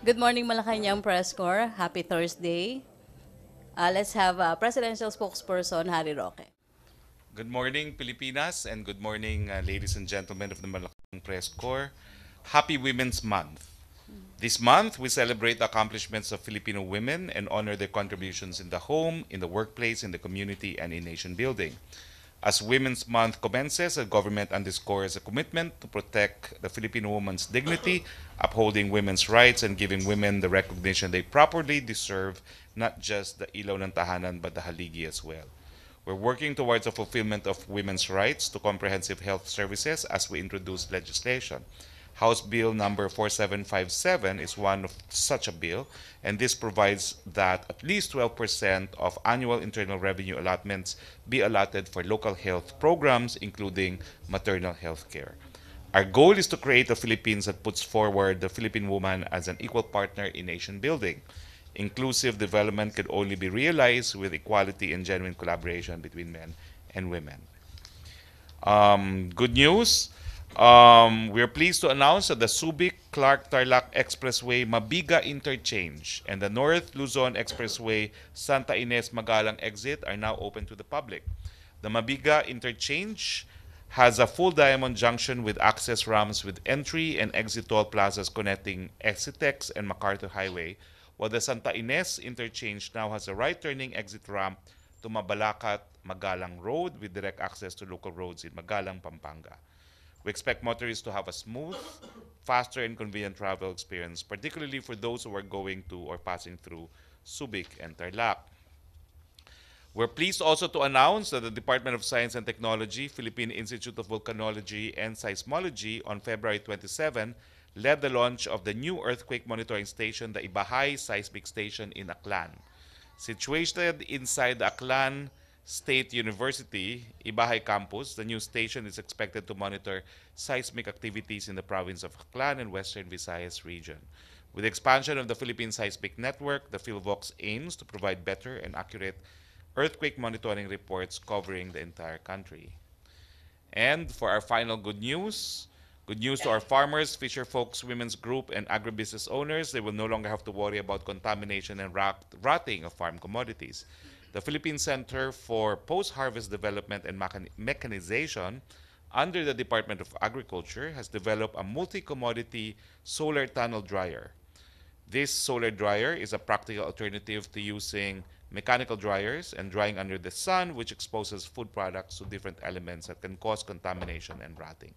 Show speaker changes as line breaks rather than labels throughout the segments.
Good morning, Malacañang Press Corps. Happy Thursday. Let's have Presidential Spokesperson Harry Roque.
Good morning, Pilipinas, and good morning, ladies and gentlemen of the Malacañang Press Corps. Happy Women's Month. This month, we celebrate the accomplishments of Filipino women and honor their contributions in the home, in the workplace, in the community, and in nation building. As Women's Month commences, the government underscores a commitment to protect the Filipino woman's dignity, upholding women's rights, and giving women the recognition they properly deserve, not just the ilaw ng tahanan but the haligi as well. We're working towards the fulfillment of women's rights to comprehensive health services as we introduce legislation. House Bill number 4757 is one of such a bill, and this provides that at least 12% of annual internal revenue allotments be allotted for local health programs, including maternal health care. Our goal is to create a Philippines that puts forward the Philippine woman as an equal partner in nation building. Inclusive development can only be realized with equality and genuine collaboration between men and women. Good news. We are pleased to announce that the Subic-Clark-Tarlac Expressway Mabiga Interchange and the North Luzon Expressway Santa Ines Magalang exit are now open to the public. The Mabiga Interchange has a full diamond junction with access ramps with entry and exit toll plazas connecting Exitex and MacArthur Highway, while the Santa Ines Interchange now has a right-turning exit ramp to Mabalacat-Magalang Road with direct access to local roads in Magalang, Pampanga. We expect motorists to have a smooth, faster, and convenient travel experience, particularly for those who are going to or passing through Subic and Tarlac. We're pleased also to announce that the Department of Science and Technology, Philippine Institute of Volcanology and Seismology on February 27 led the launch of the new earthquake monitoring station, the Baha'i Seismic Station in Aklan. Situated inside the Aklan State University, Ibahay campus, the new station is expected to monitor seismic activities in the province of Aklan and Western Visayas region. With the expansion of the Philippine Seismic Network, the PhilVox aims to provide better and accurate earthquake monitoring reports covering the entire country. And for our final good news to our farmers, fisher folks, women's group, and agribusiness owners, they will no longer have to worry about contamination and rotting of farm commodities. The Philippine Center for Post-Harvest Development and Mechanization under the Department of Agriculture has developed a multi-commodity solar tunnel dryer. This solar dryer is a practical alternative to using mechanical dryers and drying under the sun, which exposes food products to different elements that can cause contamination and rotting.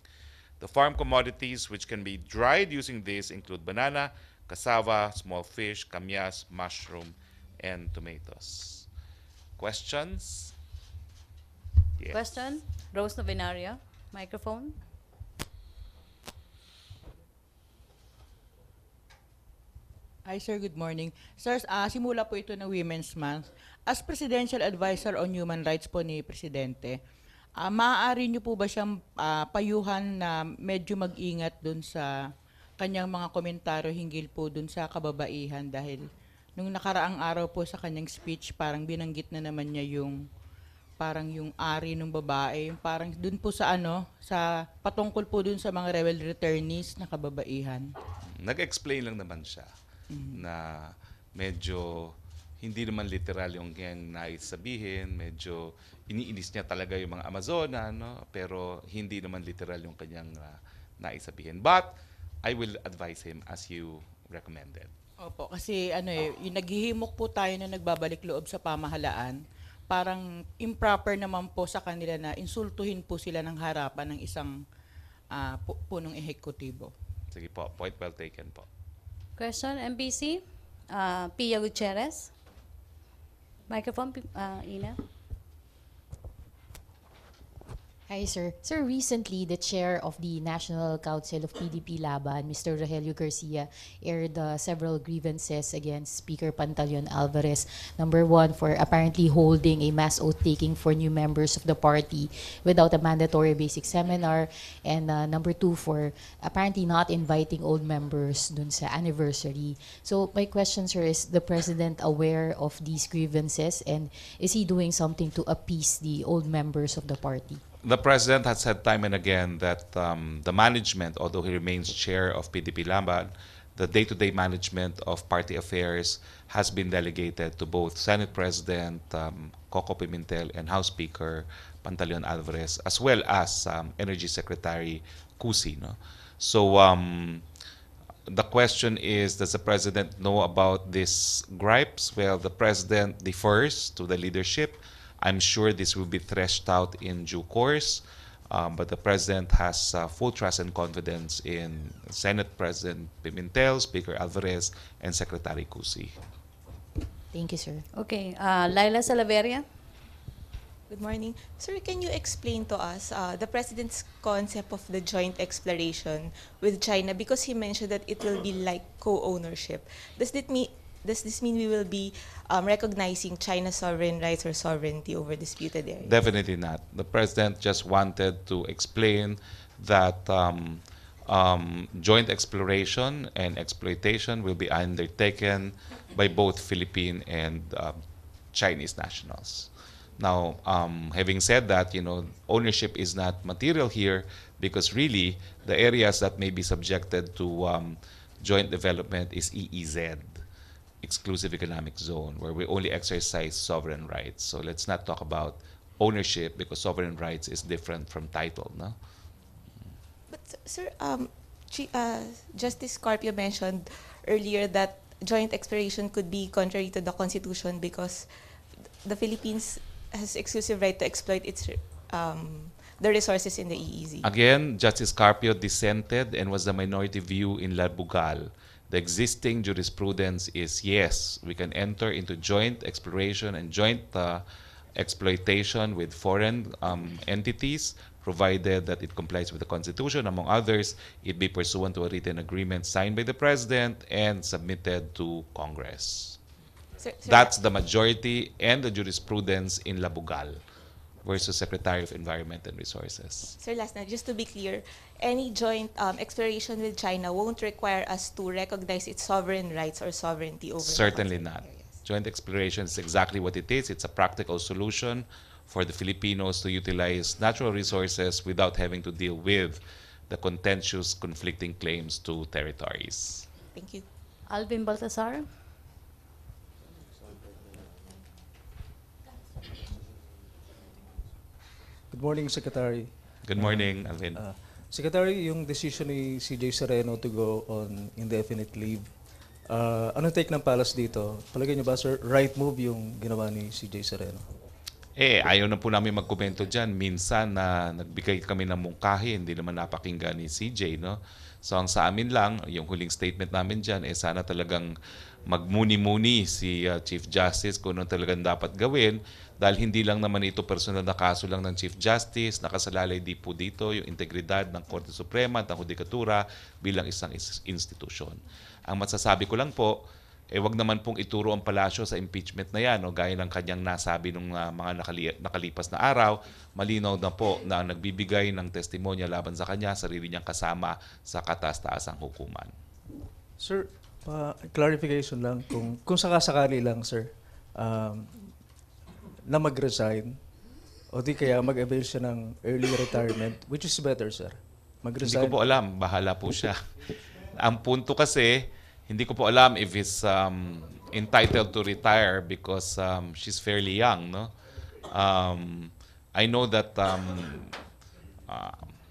The farm commodities which can be dried using this include banana, cassava, small fish, kamyas, mushroom, and tomatoes. Questions? Yes.
Question? Rose Novenaria, microphone.
Hi sir, good morning. Sir, simula po ito ng Women's Month. As Presidential Advisor on Human Rights po ni Presidente, maaari niyo po ba siyang payuhan na medyo mag-ingat dun sa kanyang mga komentaryo hinggil po dun sa kababaihan dahil nung nakaraang araw po sa kanyang speech, parang binanggit na naman niya yung parang yung ari ng babae, yung parang dun po sa sa patungkol po dun sa mga rebel returnees na kababaihan.
Nag-explain lang naman siya na medyo hindi naman literal yung kanyang nais sabihin, medyo iniinis niya talaga yung mga Amazona, no? Pero hindi naman literal yung kanyang nais sabihin. But I will advise him as you recommended.
Opo, kasi yung naghihimok po tayo na nagbabalik loob sa pamahalaan, parang improper naman po sa kanila na insultuhin po sila ng harapan ng isang punong ehekutibo.
Sige po, point well taken po.
Question, MBC. Pia Gutierrez. Microphone, Ina.
Hi, sir. Sir, recently, the chair of the National Council of PDP Laban, Mr. Rogelio Garcia, aired several grievances against Speaker Pantaleon Alvarez. Number one, for apparently holding a mass oath-taking for new members of the party without a mandatory basic seminar. And number two, for apparently not inviting old members dun sa anniversary. So my question, sir, is the President aware of these grievances, and is he doing something to appease the old members of the party?
The President has said time and again that the management, although he remains chair of PDP Laban, the day-to-day management of party affairs has been delegated to both Senate President Coco Pimentel and House Speaker Pantaleon Alvarez, as well as Energy Secretary Cusi. No? So the question is, does the President know about these gripes? Well, the President defers to the leadership. I'm sure this will be threshed out in due course. But the President has full trust and confidence in Senate President Pimentel, Speaker Alvarez, and Secretary Cusi.
Thank you, sir.
Okay, Laila Salaveria.
Good morning. Sir, can you explain to us the President's concept of the joint exploration with China? Because he mentioned that it will be like co-ownership. Does this mean we will be recognizing China's sovereign rights or sovereignty over disputed areas?
Definitely not. The President just wanted to explain that joint exploration and exploitation will be undertaken by both Philippine and Chinese nationals. Now, having said that, ownership is not material here because really the areas that may be subjected to joint development is EEZ, Exclusive Economic Zone, where we only exercise sovereign rights. So let's not talk about ownership because sovereign rights is different from title, no?
But sir, Justice Carpio mentioned earlier that joint exploration could be contrary to the Constitution because the Philippines has exclusive right to exploit its the resources in the EEZ.
Again, Justice Carpio dissented and was the minority view in Labugal. The existing jurisprudence is yes, we can enter into joint exploration and joint exploitation with foreign entities, provided that it complies with the Constitution. Among others, it be pursuant to a written agreement signed by the President and submitted to Congress.
Sir,
That's the majority and the jurisprudence in Labugal versus Secretary of Environment and Resources.
Sir, last night, just to be clear, any joint exploration with China won't require us to recognize its sovereign rights or sovereignty over
Certainly
the
not.
areas.
Joint exploration is exactly what it is. It's a practical solution for the Filipinos to utilize natural resources without having to deal with the contentious conflicting claims to territories.
Thank you.
Alvin Baltasar.
Good morning, Secretary.
Good morning, Alvin.
Secretary, yung decision ni CJ Sereno to go on indefinite leave, anong take ng Palace dito? Palagay niyo ba, sir, right move yung ginawa ni CJ Sereno?
Ayaw na po namin magkomento dyan. Minsan na nagbigay kami ng mungkahi, hindi naman napakinggan ni CJ, no? So ang sa amin lang, yung huling statement namin dyan, sana talagang magmuni-muni si Chief Justice kung ano talagang dapat gawin dahil hindi lang naman ito personal na kaso lang ng Chief Justice, nakasalalay di po dito yung integridad ng Korte Suprema at ng Hudikatura bilang isang institusyon. Ang masasabi ko lang po, wag naman pong ituro ang palasyo sa impeachment na yan, no? Gaya ng kanyang nasabi nung mga nakalipas na araw, malinaw na po na ang nagbibigay ng testimonya laban sa kanya, sarili niyang kasama sa kataas-taasang hukuman.
Sir, clarification lang, kung sakasakali lang, sir, na mag-resign o di kaya mag-avail siya ng early retirement, which is better, sir?
Hindi
Mag-resign?
ko po alam, bahala po siya. Ang punto kasi, hindi ko po alam if he's entitled to retire because she's fairly young, no? I know that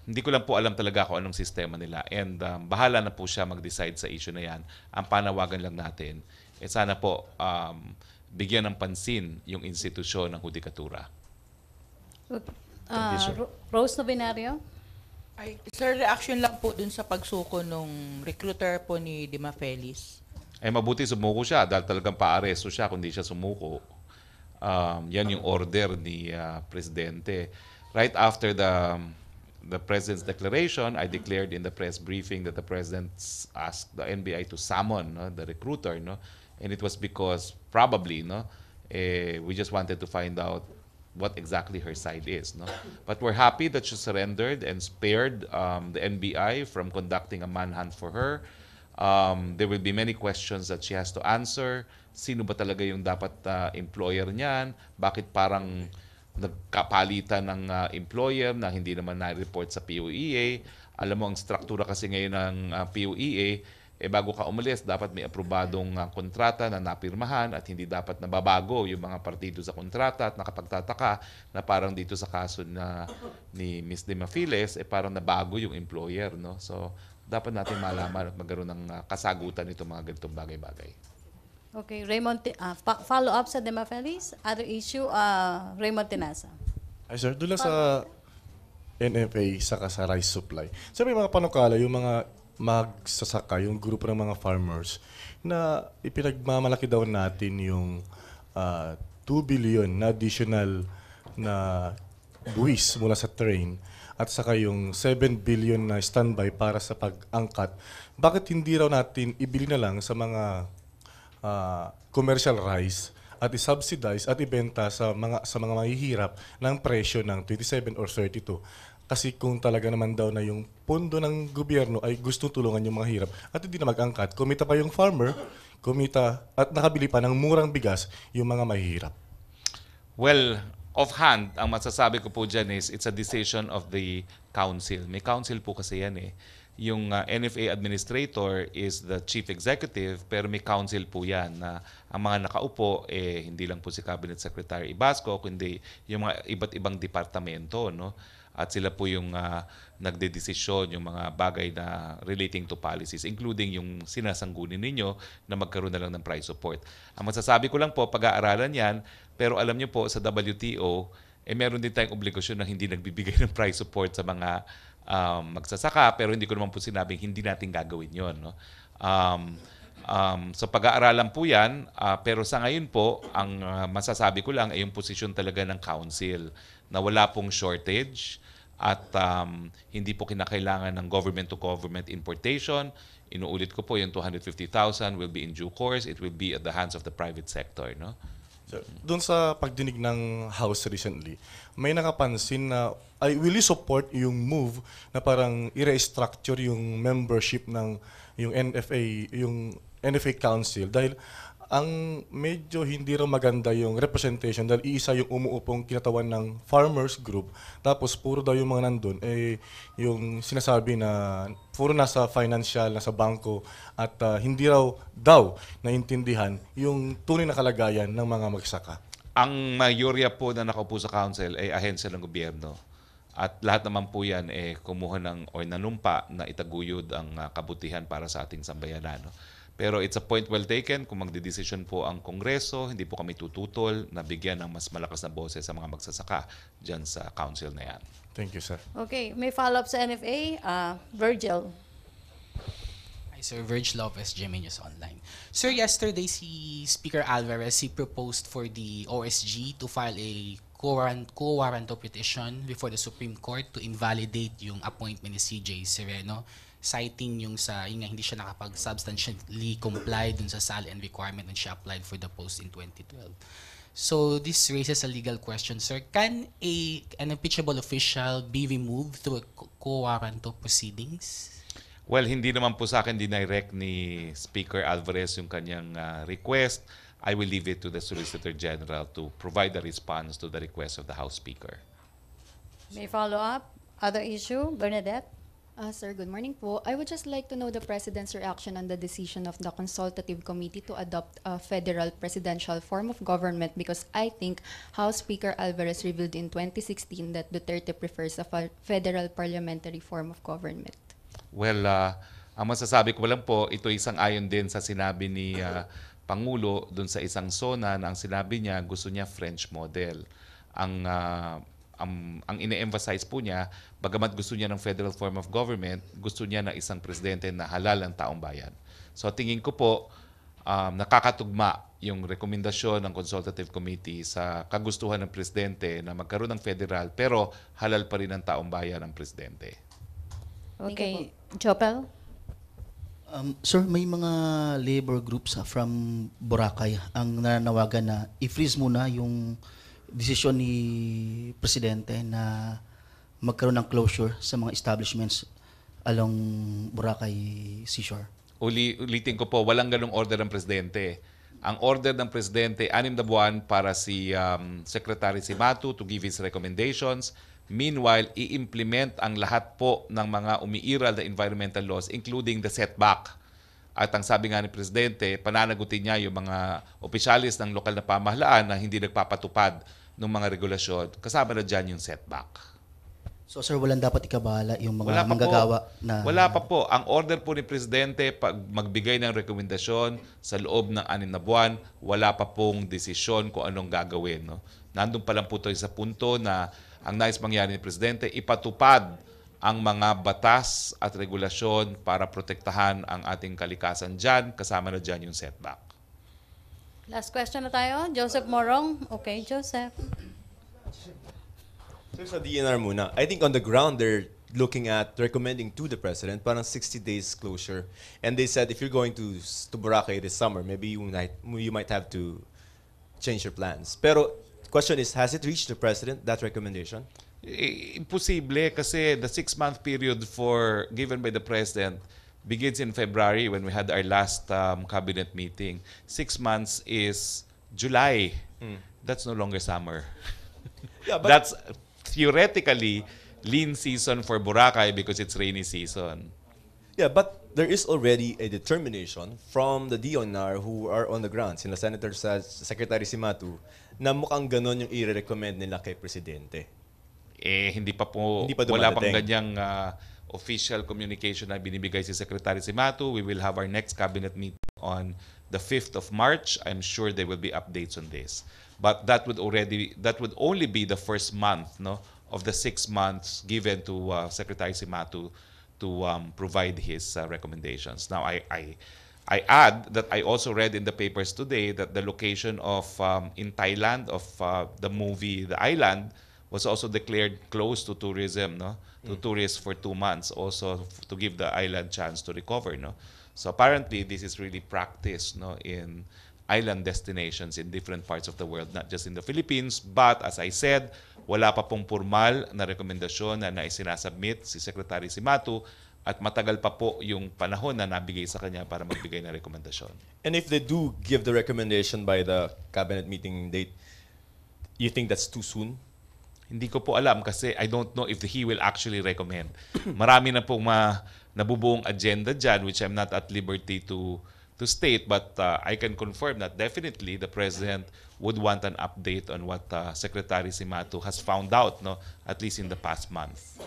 hindi ko lang po alam talaga kung anong sistema nila and bahala na po siya mag-decide sa issue na yan. Ang panawagan lang natin, sana po bigyan ng pansin yung institusyon ng Hudikatura.
Rose Novenario.
Sir, reaction lang po dun sa pagsuko nung recruiter po ni Dima Feliz.
Mabuti sumuko siya dahil talagang paaresto siya kung di siya sumuko. Yan yung order ni Presidente. Right after the President's declaration, I declared in the press briefing that the President asked the NBI to summon the recruiter, no? And it was because probably, no, we just wanted to find out what exactly her side is, no? But we're happy that she surrendered and spared the NBI from conducting a manhunt for her. There will be many questions that she has to answer. Sino ba talaga yung dapat employer niyan? Bakit parang nagkapalitan ng employer na hindi naman na-report sa POEA? Alam mo, ang struktura kasi ngayon ng POEA, bago ka umalis, dapat may aprobadong kontrata na napirmahan at hindi dapat nababago yung mga partido sa kontrata. At nakapagtataka na parang dito sa kaso na ni Ms. De Mafiles, parang nabago yung employer. No? So, dapat natin malaman at magkaroon ng kasagutan itong mga ganitong bagay-bagay.
Okay, Raymond, follow up sa Demafelis. Other issue, Raymond Tinasa.
Ay sir, doon lang sa NFA saka sa rice supply. Sabi mga panukala, yung mga magsasaka, yung grupo ng mga farmers na ipinagmamalaki daw natin yung 2 billion na additional na buwis mula sa train at saka yung 7 billion na standby para sa pag-angkat. Bakit hindi raw natin ibili na lang sa mga commercial rice at i-subsidize at ibenta sa mga mahihirap ng presyo ng 27 or 32? Kasi kung talaga naman daw na yung pondo ng gobyerno ay gustong tulungan yung mga hirap at hindi na mag-angkat, kumita pa yung farmer, kumita at nakabili pa ng murang bigas yung mga mahihirap.
Well, offhand, ang masasabi ko po dyan is it's a decision of the council. May council po kasi yan eh. Yung NFA administrator is the chief executive pero may council po yan na ang mga nakaupo hindi lang po si Cabinet Secretary Ibasco kundi yung mga iba't ibang departamento, no? At sila po yung nagdedesisyon yung mga bagay na relating to policies, including yung sinasanggunin ninyo na magkaroon na lang ng price support. Ang masasabi ko lang po, pag-aaralan yan, pero alam nyo po sa WTO, meron din tayong obligasyon na hindi nagbibigay ng price support sa mga magsasaka, pero hindi ko naman po sinabing hindi natin gagawin yon, no? So pag-aaralan po yan, pero sa ngayon po, ang masasabi ko lang ay yung posisyon talaga ng council na wala pong shortage at hindi po kinakailangan ng government-to-government importation. Inuulit ko po, yung 250,000 will be in due course. It will be at the hands of the private sector, no?
So, doon sa pagdinig ng House recently, may nakapansin na will you support yung move na parang i-restructure yung membership ng yung NFA Council dahil ang medyo hindi raw maganda yung representation dahil iisa yung umuupong kinatawan ng farmers group tapos puro daw yung mga nandun yung sinasabi na puro nasa financial, nasa bangko at hindi raw daw naintindihan yung tunay na kalagayan ng mga magsaka.
Ang mayorya po na nakaupo sa council ay ahensya ng gobyerno. At lahat naman po yan kumuha ng o nanumpa na itaguyod ang kabutihan para sa ating sambayanan, no? Pero it's a point well taken. Kung magdidesisyon po ang Kongreso, hindi po kami tututol na bigyan ng mas malakas na boses sa mga magsasaka dyan sa council na yan.
Thank you, sir.
Okay, may follow-up sa NFA. Virgil.
Hi, Sir. Virgil Lopez, GMA News Online. Sir, yesterday si Speaker Alvarez, he proposed for the OSG to file a quo warranto petition before the Supreme Court to invalidate yung appointment ni CJ Sereno, citing yung hindi siya nakapag-substantially comply dun sa SALN requirement when she applied for the post in 2012. So this raises a legal question, sir. Can an impeachable official be removed through a quo warranto proceedings?
Well, hindi naman po sa akin dinirect ni Speaker Alvarez yung kanyang request. I will leave it to the Solicitor General to provide a response to the request of the House Speaker.
May follow-up? Other issue? Bernadette?
Sir, good morning po. I would just like to know the President's reaction on the decision of the Consultative Committee to adopt a federal presidential form of government because I think House Speaker Alvarez revealed in 2016 that Duterte prefers a federal parliamentary form of government.
Well, ang masasabi ko lang po, ito isang ayon din sa sinabi ni Pangulo dun sa isang SONA na ang sinabi niya gusto niya French model. Ang ine-emphasize po niya, bagamat gusto niya ng federal form of government, gusto niya na isang presidente na halal ang taong bayan. So tingin ko po, nakakatugma yung rekomendasyon ng Consultative Committee sa kagustuhan ng presidente na magkaroon ng federal pero halal pa rin ang taong bayan ng presidente.
Okay. Chopel?
Sir, may mga labor groups from Boracay ang nananawagan na i-freeze muna yung desisyon ni Presidente na magkaroon ng closure sa mga establishments along Boracay Seashore.
Ulitin ko po, walang ganung order ng Presidente. Ang order ng Presidente, 6 na buwan para si Secretary Simatu to give his recommendations. Meanwhile, i-implement ang lahat po ng mga umiiral na environmental laws, including the setback At ang sabi nga ni Presidente, pananagutin niya yung mga opisyalis ng lokal na pamahalaan na hindi nagpapatupad ng mga regulasyon. Kasama na dyan yung setback.
So sir, walang dapat ikabala yung
Wala
mga
pa
manggagawa
po.
na...
Wala pa po. Ang order po ni Presidente, pag magbigay ng rekomendasyon sa loob ng 6 na buwan, wala pa pong desisyon kung anong gagawin. No? Nandun pa lang po tayo sa punto na ang nais mangyari ni Presidente, ipatupad ang mga batas at regulasyon para protektahan ang ating kalikasan dyan, kasama na dyan yung setback.
Last question na tayo. Joseph Morong. Okay, Joseph.
So sa DNR muna, I think on the ground they're looking at recommending to the president parang 60 days closure. And they said if you're going to Boracay this summer, maybe you might have to change your plans. Pero question is, has it reached the president, that recommendation?
Imposible kasi the 6-month period given by the president begins in February when we had our last cabinet meeting. 6 months is July. That's no longer summer.
Yeah, but
That's theoretically lean season for Boracay because it's rainy season.
yeah, but there is already a determination from the DNR who are on the ground, sina Senator Secretary Simatu, na mukhang ganon yung i-recommend nila kay presidente.
Hindi pa po,
Hindi pa
wala pang
dumadating.
ganyang official communication na binibigay si Secretary Simatu. We will have our next cabinet meeting on the 5th of March. I'm sure there will be updates on this. But that would only be the first month, no, of the 6 months given to Secretary Simatu to provide his recommendations. Now, I add that I also read in the papers today that the location of in Thailand of the movie The Island was also declared closed to tourism, no, to tourists for 2 months, also to give the island chance to recover, no. So apparently this is really practiced, no, in island destinations in different parts of the world, not just in the Philippines. But as I said, wala pa pong formal na rekomendasyon na isinasubmit si Secretary Simatu at matagal pa po yung panahon na nabigay sa kanya para magbigay ng rekomendasyon.
And if they do give the recommendation by the cabinet meeting date, you think that's too soon?
Hindi ko po alam kasi I don't know if he will actually recommend. Marami na pong nabubuong agenda dyan which I'm not at liberty to state, but I can confirm that definitely the President would want an update on what Secretary Simatu has found out, no, at least in the past month.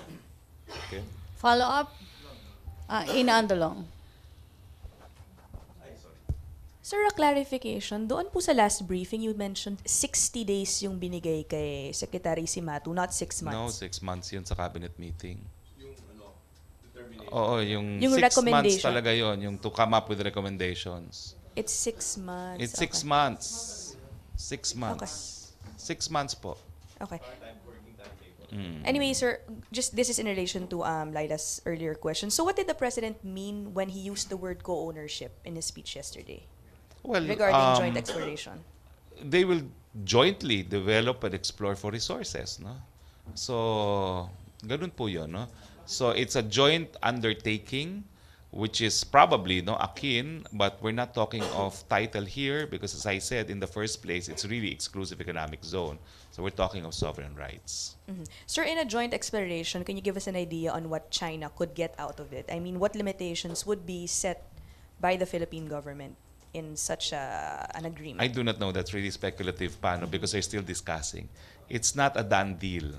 Okay.
Follow up. Ina Andolong.
Sir, a clarification. Doon po sa last briefing, you mentioned 60 days yung binigay kay Secretary Simatu, not 6
No,
months.
6 months yun sa cabinet meeting. Oo, yung
Yung
6 months
recommendation.
talaga yun, yung to come up with recommendations.
It's 6 months.
It's 6
Okay.
months. 6 months. 6 months po.
Okay. Anyway, sir, just this is in relation to Lila's earlier question. So what did the President mean when he used the word co-ownership in his speech yesterday
Well,
regarding joint exploration?
they will jointly develop and explore for resources, no? So, ganun po 'yon, no? So, it's a joint undertaking which is probably akin, but we're not talking of title here because as I said in the first place, it's really exclusive economic zone. So, we're talking of sovereign rights.
Sir, in a joint exploration, can you give us an idea on what China could get out of it? I mean, what limitations would be set by the Philippine government in such an agreement?
I do not know. That's really speculative, Pano, because they're still discussing. It's not a done deal.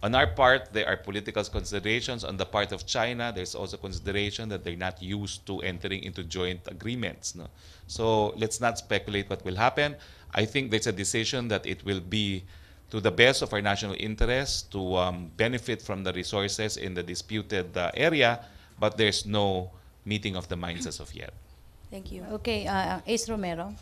On our part, there are political considerations. On the part of China, there's also consideration that they're not used to entering into joint agreements. No? So let's not speculate what will happen. I think there's a decision that it will be to the best of our national interest to benefit from the resources in the disputed area, but there's no meeting of the minds as of yet.
Thank you.
Okay, Ace Romero.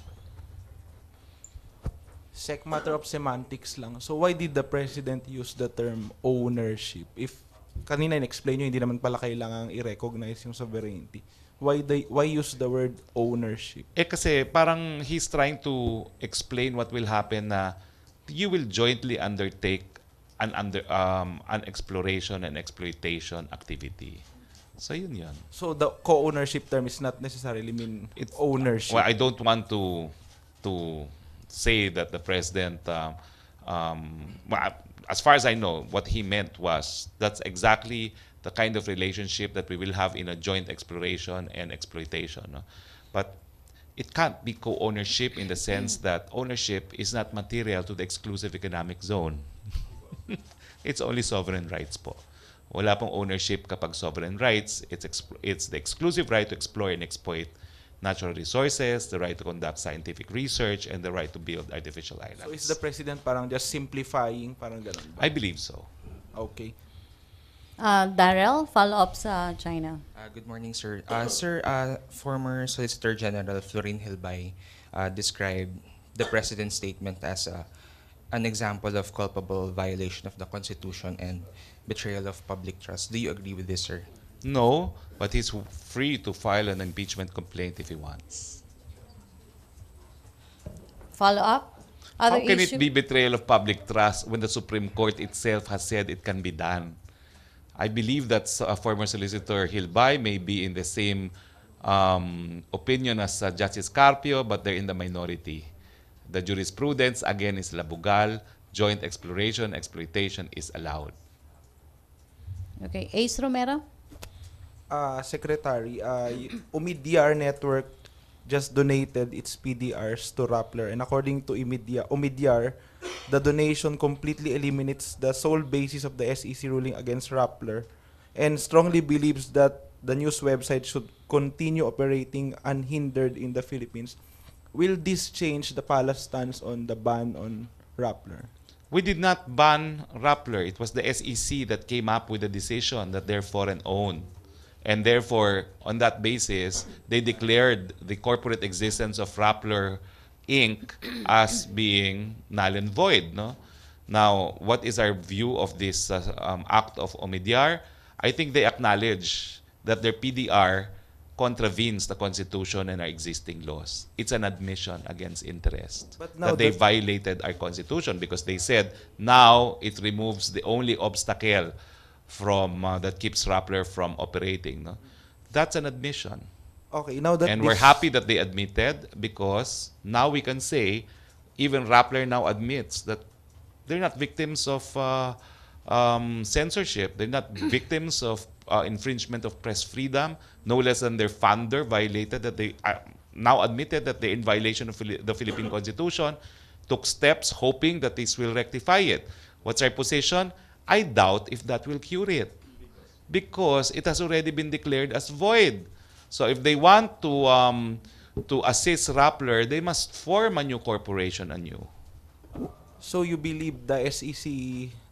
Sec matter of semantics lang. So why did the President use the term ownership? If kanina in-explain nyo, hindi naman pala kailangang i-recognize yung sovereignty. Why use the word ownership?
Kasi parang he's trying to explain what will happen na you will jointly undertake an exploration and exploitation activity. So yun.
So the co-ownership term is not necessarily mean it's ownership.
Well, I don't want to say that the President, as far as I know, what he meant was that's exactly the kind of relationship that we will have in a joint exploration and exploitation. No? But it can't be co-ownership in the sense that ownership is not material to the exclusive economic zone. It's only sovereign rights po. Wala pong ownership kapag sovereign rights. It's the exclusive right to explore and exploit natural resources, the right to conduct scientific research, and the right to build artificial islands.
So is the president parang just simplifying, parang ganun ba?
I believe so.
Okay.
Darrell, follow-up sa China.
Good morning, sir. Sir, former Solicitor General Florin Hilbay described the president's statement as an example of culpable violation of the Constitution and betrayal of public trust. Do you agree with this, sir?
No, but he's free to file an impeachment complaint if he wants.
Follow-up?
How can it be betrayal of public trust when the Supreme Court itself has said it can be done? I believe that former Solicitor Hilbay may be in the same opinion as Justice Carpio, but they're in the minority. The jurisprudence, again, is labugal. Joint exploration, exploitation is allowed.
Okay. Ace Romero?
Secretary, Omidyar Network just donated its PDRs to Rappler, and according to Omidyar, the donation completely eliminates the sole basis of the SEC ruling against Rappler and strongly believes that the news website should continue operating unhindered in the Philippines. Will this change the palace stance on the ban on Rappler?
We did not ban Rappler. It was the SEC that came up with the decision that they're foreign-owned. And therefore, on that basis, they declared the corporate existence of Rappler Inc. as being null and void. No? Now, what is our view of this act of Omidyar? I think they acknowledge that their PDR contravenes the Constitution and our existing laws. It's an admission against interest that they violated our Constitution because they said now it removes the only obstacle from that keeps Rappler from operating. No? That's an admission.
Okay, now that
and we're happy that they admitted because now we can say even Rappler now admits that they're not victims of censorship. They're not victims of infringement of press freedom, no less than their founder violated that they now admitted that they're in violation of the Philippine Constitution, took steps hoping that this will rectify it. What's our position? I doubt if that will cure it because it has already been declared as void. So if they want to assist Rappler, they must form a new corporation anew.
So you believe the SEC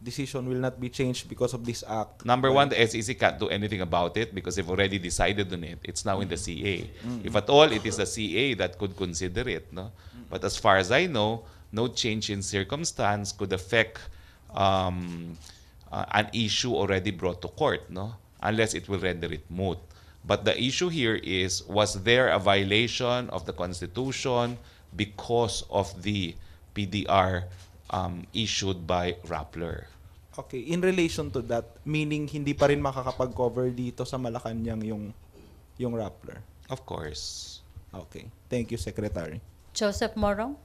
decision will not be changed because of this act?
Number one, the SEC can't do anything about it because they've already decided on it. It's now in the CA. If at all, it is the CA that could consider it. No? But as far as I know, no change in circumstance could affect an issue already brought to court, no? Unless it will render it moot. But the issue here is, was there a violation of the Constitution because of the PDR issued by Rappler?
Okay, in relation to that, meaning hindi pa rin makakapag-cover dito sa Malacañang yung Rappler?
Of course.
Okay. Thank you, Secretary.
Joseph Morong?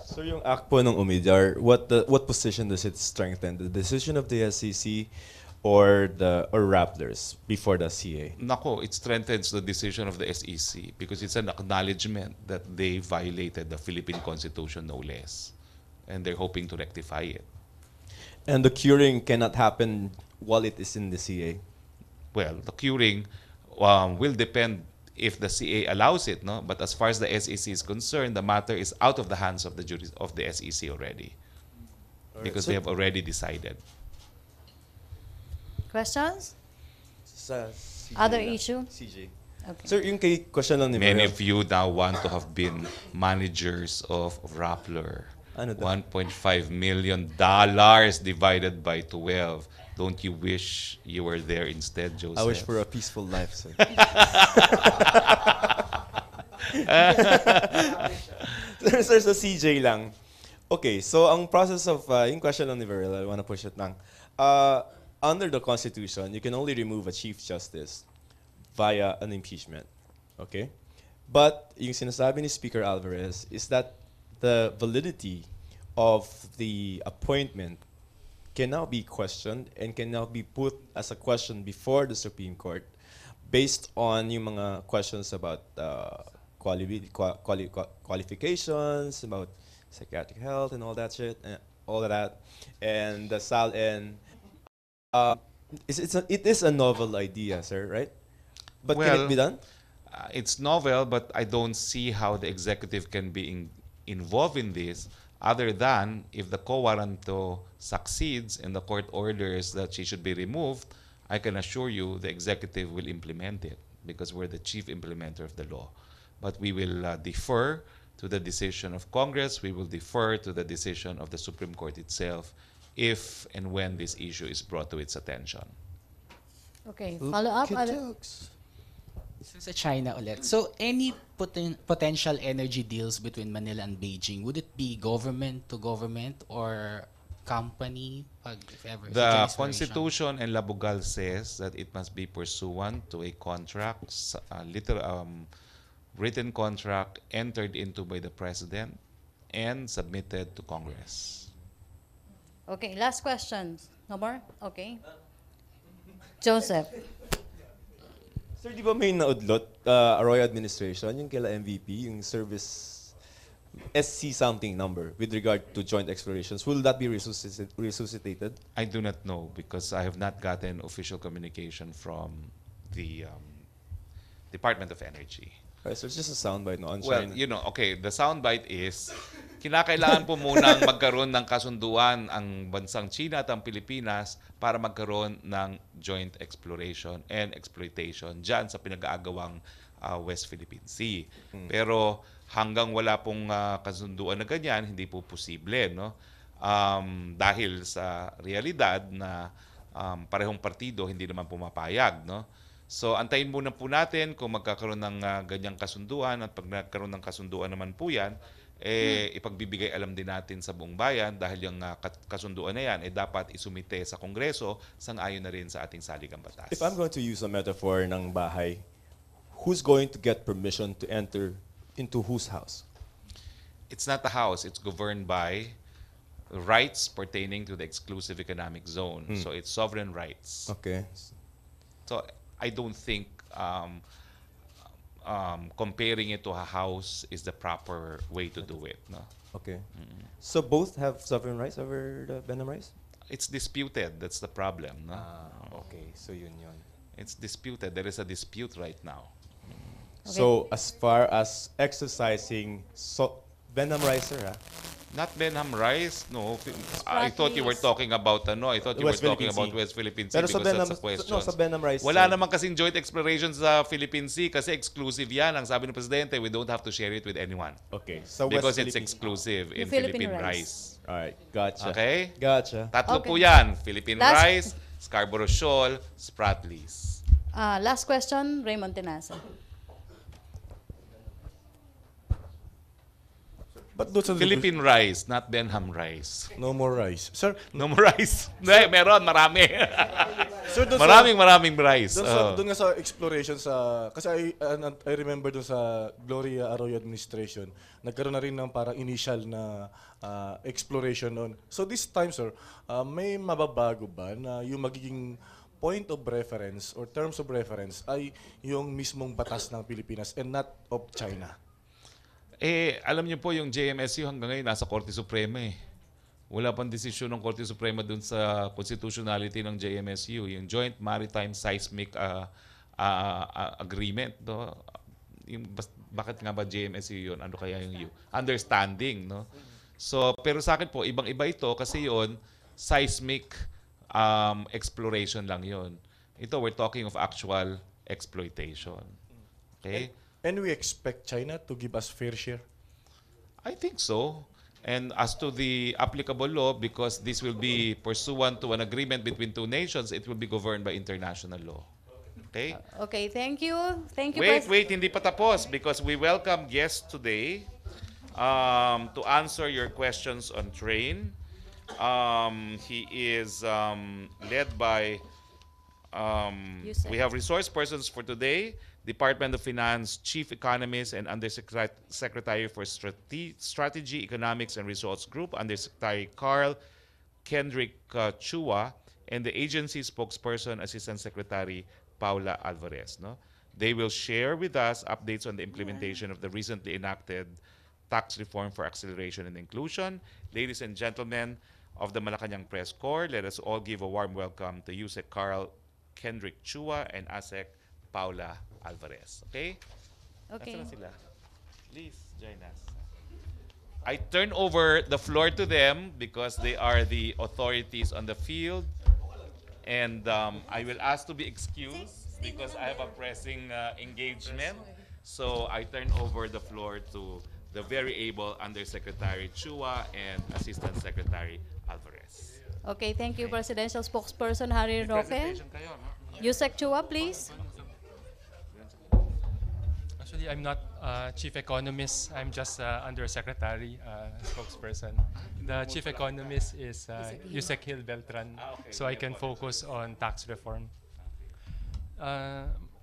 So yung act po ng Omidyar, what position does it strengthen? The decision of the SEC or Rapplers before the CA?
Nako, it strengthens the decision of the SEC because it's an acknowledgement that they violated the Philippine Constitution no less. And they're hoping to rectify it.
And the curing cannot happen while it is in the CA?
Well, the curing will depend if the CA allows it, no? But as far as the SEC is concerned, the matter is out of the hands of the SEC already. Because they have already decided.
Questions?
Sa CJ
Other
lang.
issue?
CJ.
Okay.
Sir, yung kay question lang ni
Many
Mariel.
of you now want to have been managers of Rappler.
Ano daw?
$1.5 million divided by 12. Don't you wish you were there instead, Joseph?
I wish for a peaceful life, sir. Sir, sa CJ lang. Okay, so ang process of, yung question lang ni Varela, I wanna push it lang. Under the Constitution, you can only remove a Chief Justice via an impeachment. Okay? But yung sinasabi ni Speaker Alvarez is that the validity of the appointment can now be questioned and can now be put as a question before the Supreme Court based on yung mga questions about qualifications, about psychiatric health and all that shit, all of that, and the it is a novel idea, sir, right? But can it be done?
It's novel, but I don't see how the executive can be involved in this other than if the quo warranto succeeds and the court orders that she should be removed, I can assure you the executive will implement it because we're the chief implementer of the law. But we will defer to the decision of Congress. We will defer to the decision of the Supreme Court itself if and when this issue is brought to its attention.
Okay, follow up.
Sa China ulit. So, any potential energy deals between Manila and Beijing, would it be government to government or company? If ever,
The Constitution and Labugal says that it must be pursuant to a contract, written contract entered into by the President and submitted to Congress.
Okay, last question. No more? Okay. Joseph.
Sir, di ba may naudlot, Arroyo administration, yung kila MVP, yung service SC something number with regard to joint explorations. Will that be resuscitated?
I do not know because I have not gotten official communication from the Department of Energy.
Okay, so it's just a soundbite no, on
Well,
China.
you know, okay, the soundbite is kinakailangan po munang magkaroon ng kasunduan ang bansang China at ang Pilipinas para magkaroon ng joint exploration and exploitation dyan sa pinag-aagawang West Philippine Sea. Pero hanggang wala pong kasunduan na ganyan, hindi po posible, no? Dahil sa realidad na parehong partido hindi naman pumapayag, no? So antayin muna po natin kung magkakaroon ng ganyang kasunduan at pag nagkaroon ng kasunduan naman po yan, ipagbibigay alam din natin sa buong bayan dahil yung kasunduan na yan dapat isumite sa Kongreso sang-ayon na rin sa ating saligang batas.
If I'm going to use a metaphor ng bahay, who's going to get permission to enter into whose house?
It's not a house, it's governed by rights pertaining to the exclusive economic zone. So it's sovereign rights.
Okay.
So I don't think comparing it to a house is the proper way to do it. No?
Okay. So both have sovereign rights over the Benham rights?
It's disputed. That's the problem. No?
Okay. So yun.
It's disputed. There is a dispute right now.
Okay.
So as far as exercising Benham rights, sir,
Not Benham Rice, no. I thought you were talking about I thought you were
West
talking
Philippine
about
Sea.
West Philippine Sea
Pero sa
because that's
Benham-
the question.
no, sa Benham Rice,
Wala
sir.
naman kasing joint exploration sa Philippine Sea kasi exclusive yan. Ang sabi ng Presidente, we don't have to share it with anyone.
Okay. So
Because
West
it's
Philippine-
exclusive in
Philippine
Philippine
rice.
rice.
Alright, gotcha.
Okay?
Gotcha.
Tatlo
Okay.
po yan. Philippine
Last-
rice, Scarborough Shoal, Spratlys.
Last question, Raymond Tenasa.
But doon sa
Philippine rice, not Benham rice.
No more rice. Sir,
No more rice. Hindi, meron, marami.
sir doon
maraming rice.
doon nga sa exploration kasi I remember doon sa Gloria Arroyo administration, nagkaroon na rin ng parang initial na exploration noon. So this time, sir, may mababago ba na yung magiging point of reference or terms of reference ay yung mismong batas ng Pilipinas and not of China?
Alam niyo po yung JMSU hanggang ngayon nasa Korte Suprema eh. Wala pang desisyon ng Korte Suprema dun sa constitutionality ng JMSU, yung Joint Maritime Seismic Agreement, no? Bakit nga ba JMSU yun? Ano kaya yung understanding, no? So, pero sa akin po, ibang-iba ito kasi yun, seismic exploration lang yun. Ito, we're talking of actual exploitation. Okay?
And we expect China to give us fair share?
I think so. And as to the applicable law, because this will be pursuant to an agreement between two nations, it will be governed by international law. Okay?
Okay, thank you. Thank you,
Wait, hindi pa tapos because we welcome guests today to answer your questions on train. He is led by, we have resource persons for today, Department of Finance Chief Economist and Undersecretary for Strategy, Economics and Results Group, Undersecretary Carl Kendrick Chua, and the agency spokesperson, Assistant Secretary Paula Alvarez. No? They will share with us updates on the implementation of the recently enacted tax reform for acceleration and inclusion. Ladies and gentlemen of the Malacañang Press Corps, let us all give a warm welcome to Yusek Carl Kendrick Chua and ASEC Paula Alvarez. Okay?
Okay.
Nasaan na sila? Please join us. I turn over the floor to them because they are the authorities on the field. And I will ask to be excused because I have a pressing engagement. So I turn over the floor to the very able Undersecretary Chua and Assistant Secretary Alvarez.
Okay, thank you, Presidential Spokesperson Harry Roque. Yusek Chua, please.
Actually, I'm not chief economist. I'm just undersecretary spokesperson. The chief economist is Yusek Hill Beltran, so I can focus on tax reform.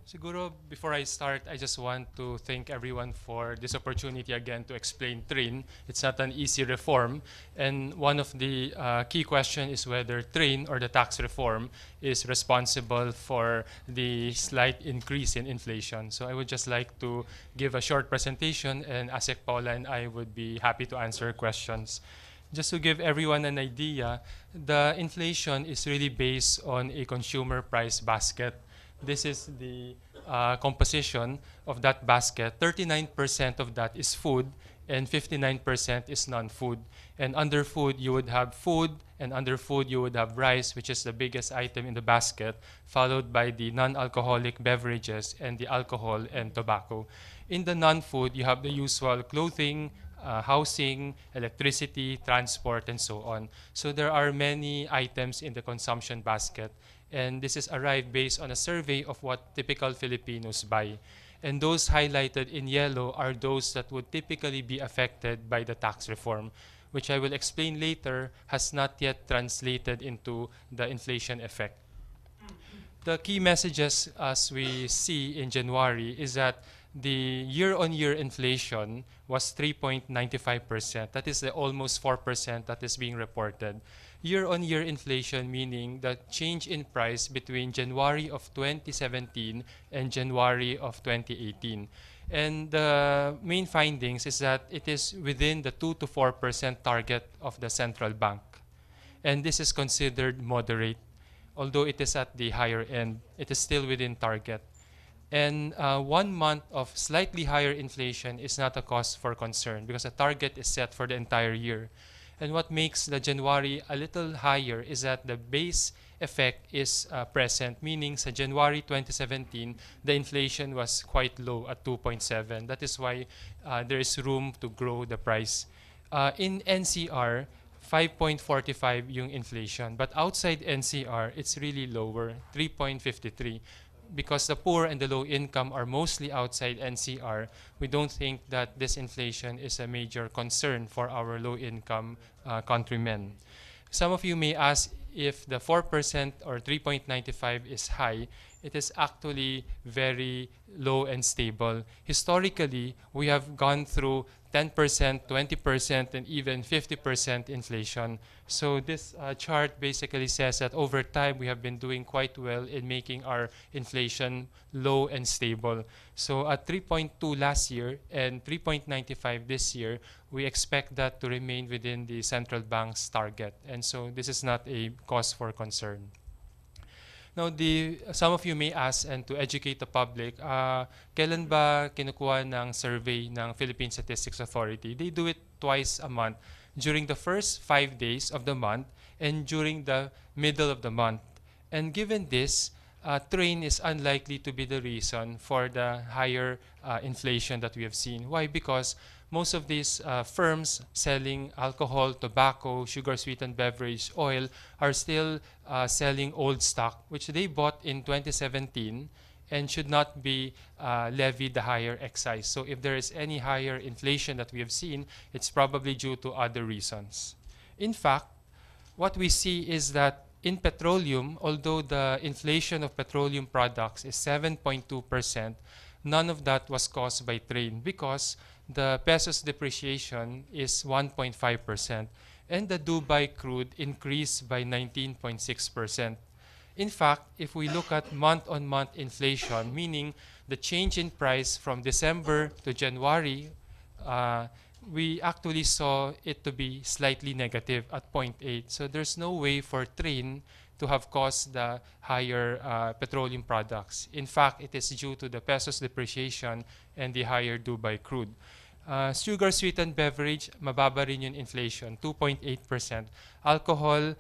Siguro, before I start, I just want to thank everyone for this opportunity again to explain TRIN. It's not an easy reform, and one of the key questions is whether TRIN or the tax reform is responsible for the slight increase in inflation. So I would just like to give a short presentation, and ASEC Paula and I would be happy to answer questions. Just to give everyone an idea, the inflation is really based on a consumer price basket. This is the composition of that basket. 39% of that is food, and 59% is non-food. And under food, you would have food, and under food, you would have rice, which is the biggest item in the basket, followed by the non-alcoholic beverages and the alcohol and tobacco. In the non-food, you have the usual clothing, housing, electricity, transport, and so on. So there are many items in the consumption basket. And this is arrived based on a survey of what typical Filipinos buy. And those highlighted in yellow are those that would typically be affected by the tax reform, which I will explain later has not yet translated into the inflation effect. The key messages as we see in January is that the year-on-year inflation was 3.95%. That is the almost 4% that is being reported. Year-on-year inflation meaning the change in price between January of 2017 and January of 2018. And the main findings is that it is within the 2 to 4% target of the central bank. And this is considered moderate. Although it is at the higher end, it is still within target. And 1 month of slightly higher inflation is not a cause for concern because the target is set for the entire year. And what makes the January a little higher is that the base effect is present, meaning sa January 2017, the inflation was quite low at 2.7. That is why there is room to grow the price. In NCR, 5.45 yung inflation. But outside NCR, it's really lower, 3.53. Because the poor and the low income are mostly outside NCR, we don't think that this inflation is a major concern for our low income countrymen. Some of you may ask if the 4% or 3.95 is high. It is actually very low and stable. Historically, we have gone through 10%, 20%, and even 50% inflation. So this chart basically says that over time, we have been doing quite well in making our inflation low and stable. So at 3.2 last year and 3.95 this year, we expect that to remain within the central bank's target. And so this is not a cause for concern. Now, some of you may ask, and to educate the public, kailan ba kinukuha ng survey ng Philippine Statistics Authority? They do it twice a month, during the first 5 days of the month and during the middle of the month. And given this, train is unlikely to be the reason for the higher inflation that we have seen. Why? Because most of these firms selling alcohol, tobacco, sugar-sweetened beverage, oil are still selling old stock, which they bought in 2017 and should not be levied the higher excise. So if there is any higher inflation that we have seen, it's probably due to other reasons. In fact, what we see is that in petroleum, although the inflation of petroleum products is 7.2%, none of that was caused by trade because the peso's depreciation is 1.5%. and the Dubai crude increased by 19.6%. In fact, if we look at month-on-month inflation, meaning the change in price from December to January, we actually saw it to be slightly negative at 0.8. So there's no way for TRIN to have caused the higher petroleum products. In fact, it is due to the peso's depreciation and the higher Dubai crude. Sugar-sweetened beverage, mababa rin yung inflation, 2.8%. Alcohol,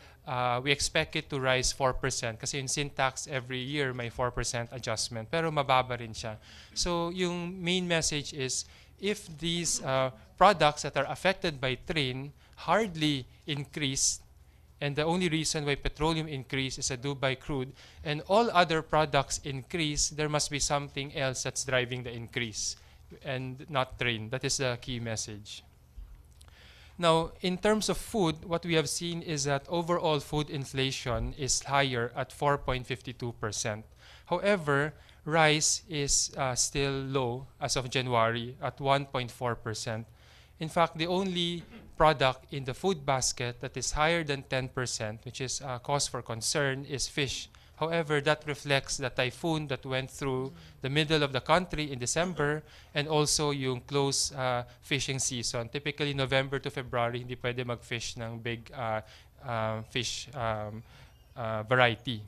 we expect it to rise 4% kasi yung sin tax every year may 4% adjustment, pero mababa rin siya. So yung main message is, if these products that are affected by TRIN hardly increase, and the only reason why petroleum increase is a Dubai crude, and all other products increase, there must be something else that's driving the increase, and not TRIN. That is the key message. Now, in terms of food, what we have seen is that overall food inflation is higher at 4.52%. However, rice is still low as of January at 1.4%. In fact, the only product in the food basket that is higher than 10%, which is a cause for concern, is fish. However, that reflects the typhoon that went through the middle of the country in December, and also yung close fishing season. Typically, November to February, hindi pwede mag-fish ng big fish variety.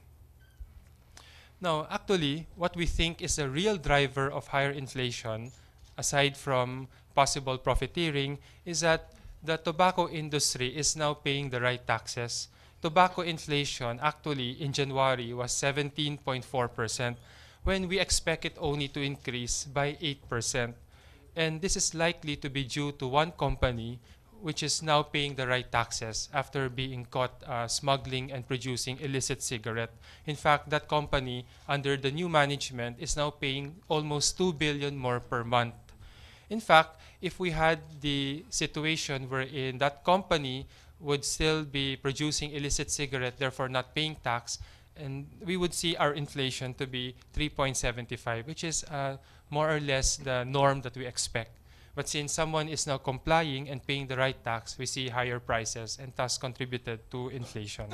Now, actually, what we think is the real driver of higher inflation, aside from possible profiteering, is that the tobacco industry is now paying the right taxes. Tobacco inflation actually in January was 17.4%, when we expect it only to increase by 8%. And this is likely to be due to one company which is now paying the right taxes after being caught smuggling and producing illicit cigarette. In fact, that company, under the new management, is now paying almost 2 billion more per month. In fact, if we had the situation wherein that company would still be producing illicit cigarette, therefore not paying tax, and we would see our inflation to be 3.75, which is more or less the norm that we expect. But since someone is now complying and paying the right tax, we see higher prices and thus contributed to inflation.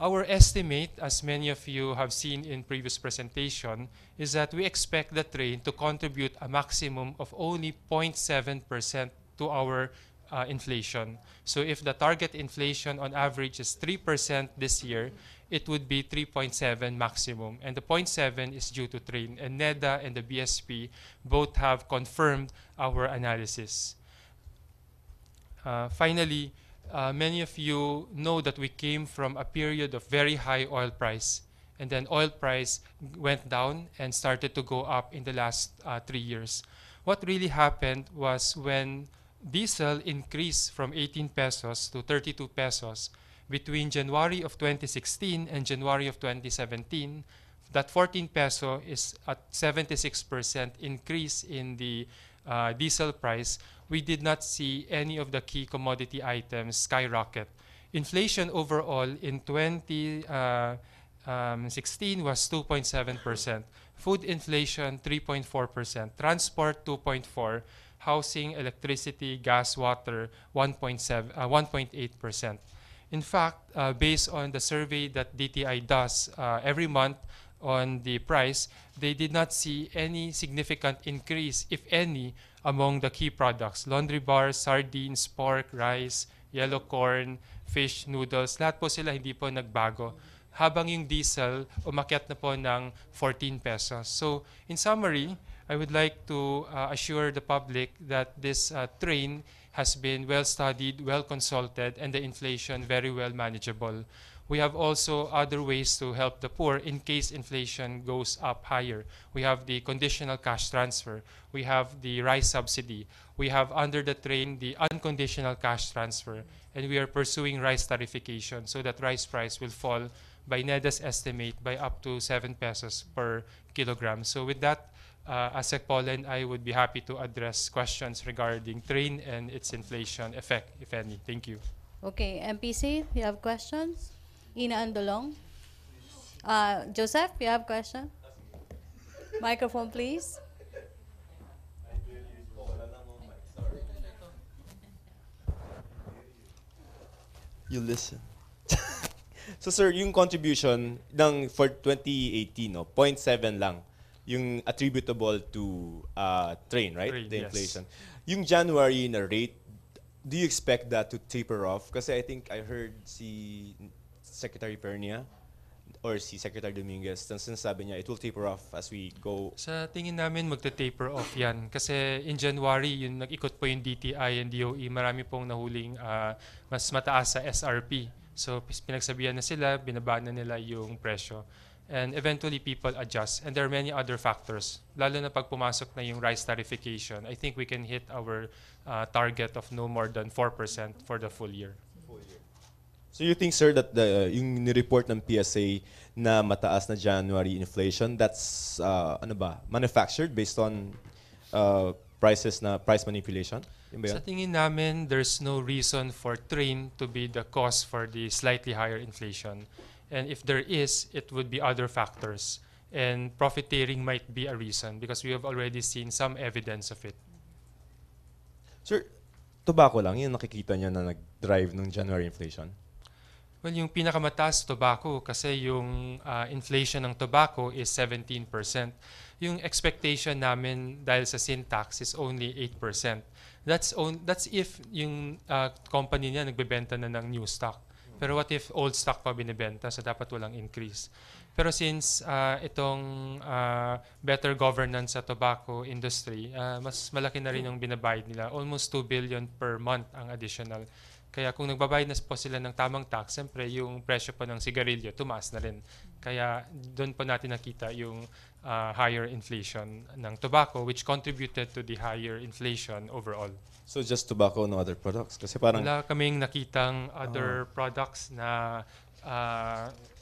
Our estimate, as many of you have seen in previous presentation, is that we expect the train to contribute a maximum of only 0.7% to our inflation. So if the target inflation on average is 3% this year, it would be 3.7 maximum. And the 0.7 is due to train. And NEDA and the BSP both have confirmed our analysis. Finally, many of you know that we came from a period of very high oil price. And then oil price went down and started to go up in the last 3 years. What really happened was when diesel increased from 18 pesos to 32 pesos, between January of 2016 and January of 2017, that 14 peso is at 76% increase in the diesel price. We did not see any of the key commodity items skyrocket. Inflation overall in 2016 was 2.7%. Food inflation, 3.4%. Transport, 2.4%. Housing, electricity, gas, water, 1.8%. In fact, based on the survey that DTI does every month on the price, they did not see any significant increase, if any, among the key products. Laundry bars, sardines, pork, rice, yellow corn, fish, noodles, lahat po sila hindi po nagbago. Habang yung diesel, umakyat na po ng 14 pesos. So, in summary, I would like to assure the public that this train has been well studied, well consulted, and the inflation very well manageable. We have also other ways to help the poor in case inflation goes up higher. We have the conditional cash transfer. We have the rice subsidy. We have under the train the unconditional cash transfer. And we are pursuing rice tarification so that rice price will fall by NEDA's estimate by up to 7 pesos per kilogram. So with that, Asek Paulen, I would be happy to address questions regarding train and its inflation effect, if any. Thank you.
Okay, MPC, you have questions? Ina Andolong? Joseph, you have question? Microphone, please.
You listen. So sir, yung contribution for 2018, no, 0.7 lang yung attributable to train, right?
Train,
The
yes.
inflation. Yung January na rate, do you expect that to taper off? Kasi I think I heard si Secretary Pernia or si Secretary Dominguez, sinasabi niya it will taper off as we go.
Sa tingin namin magte-taper off yan. Kasi in January, yung nag-ikot po yung DTI and DOE, marami pong nahuling mas mataas sa SRP. So pinagsabihan na sila, binaba na nila yung presyo. And eventually people adjust. And there are many other factors. Lalo na pag pumasok na yung rice tarification, I think we can hit our target of no more than 4% for the full year.
So you think, sir, that yung ni-report ng PSA na mataas na January inflation, that's manufactured based on price manipulation? Yun ba yun?
Sa tingin namin, there's no reason for train to be the cause for the slightly higher inflation. And if there is, it would be other factors. And profiteering might be a reason because we have already seen some evidence of it.
Sir, tobacco lang, yung nakikita niya na nag-drive ng January inflation?
Well, yung pinakamataas tobacco kasi yung inflation ng tobacco is 17%. Yung expectation namin dahil sa sin tax is only 8%. That's if yung company niya nagbebenta na ng new stock. Pero what if old stock pa binibenta, so dapat walang increase. Pero since itong better governance sa tobacco industry, mas malaki na rin yung binabayad nila. Almost 2 billion per month ang additional. Kaya kung nagbabayad na po sila ng tamang tax, siyempre yung presyo po ng sigarilyo tumaas na rin. Kaya doon po natin nakita yung higher inflation ng tobacco, which contributed to the higher inflation overall.
So just tobacco, no other products? Kasi parang
Wala kaming nakitang other products na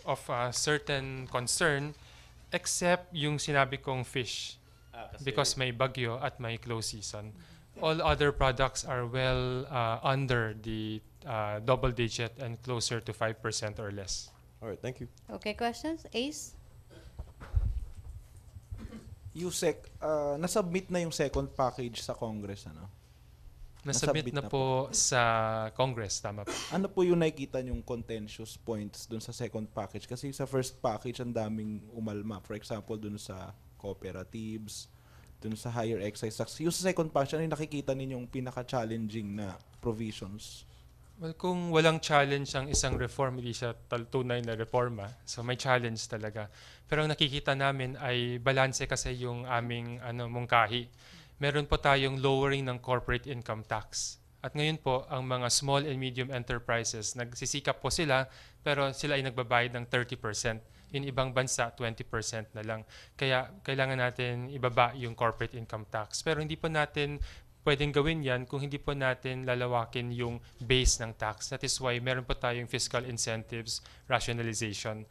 of certain concern except yung sinabi kong fish because may bagyo at may close season. All other products are well under the double digit and closer to 5% or less.
All right, thank you.
Okay, questions? Ace?
Yusek, nasubmit na yung second package sa Congress, ano?
Nasubmit na po sa Congress, tama po.
Ano po yung nakikita yung contentious points dun sa second package? Kasi sa first package, ang daming umalma. For example, dun sa cooperatives, dun sa higher excise tax. Yung sa second package, ano yung nakikita ninyong pinaka-challenging na provisions?
Well, kung walang challenge ang isang reform, hindi siya tunay na reforma. So may challenge talaga. Pero ang nakikita namin ay balanse kasi yung aming mungkahi. Meron po tayong lowering ng corporate income tax. At ngayon po, ang mga small and medium enterprises, nagsisikap po sila, pero sila ay nagbabayad ng 30%. In ibang bansa, 20% na lang. Kaya kailangan natin ibaba yung corporate income tax. Pero hindi po natin pwedeng gawin yan kung hindi po natin lalawakin yung base ng tax. That is why meron po tayong fiscal incentives rationalization.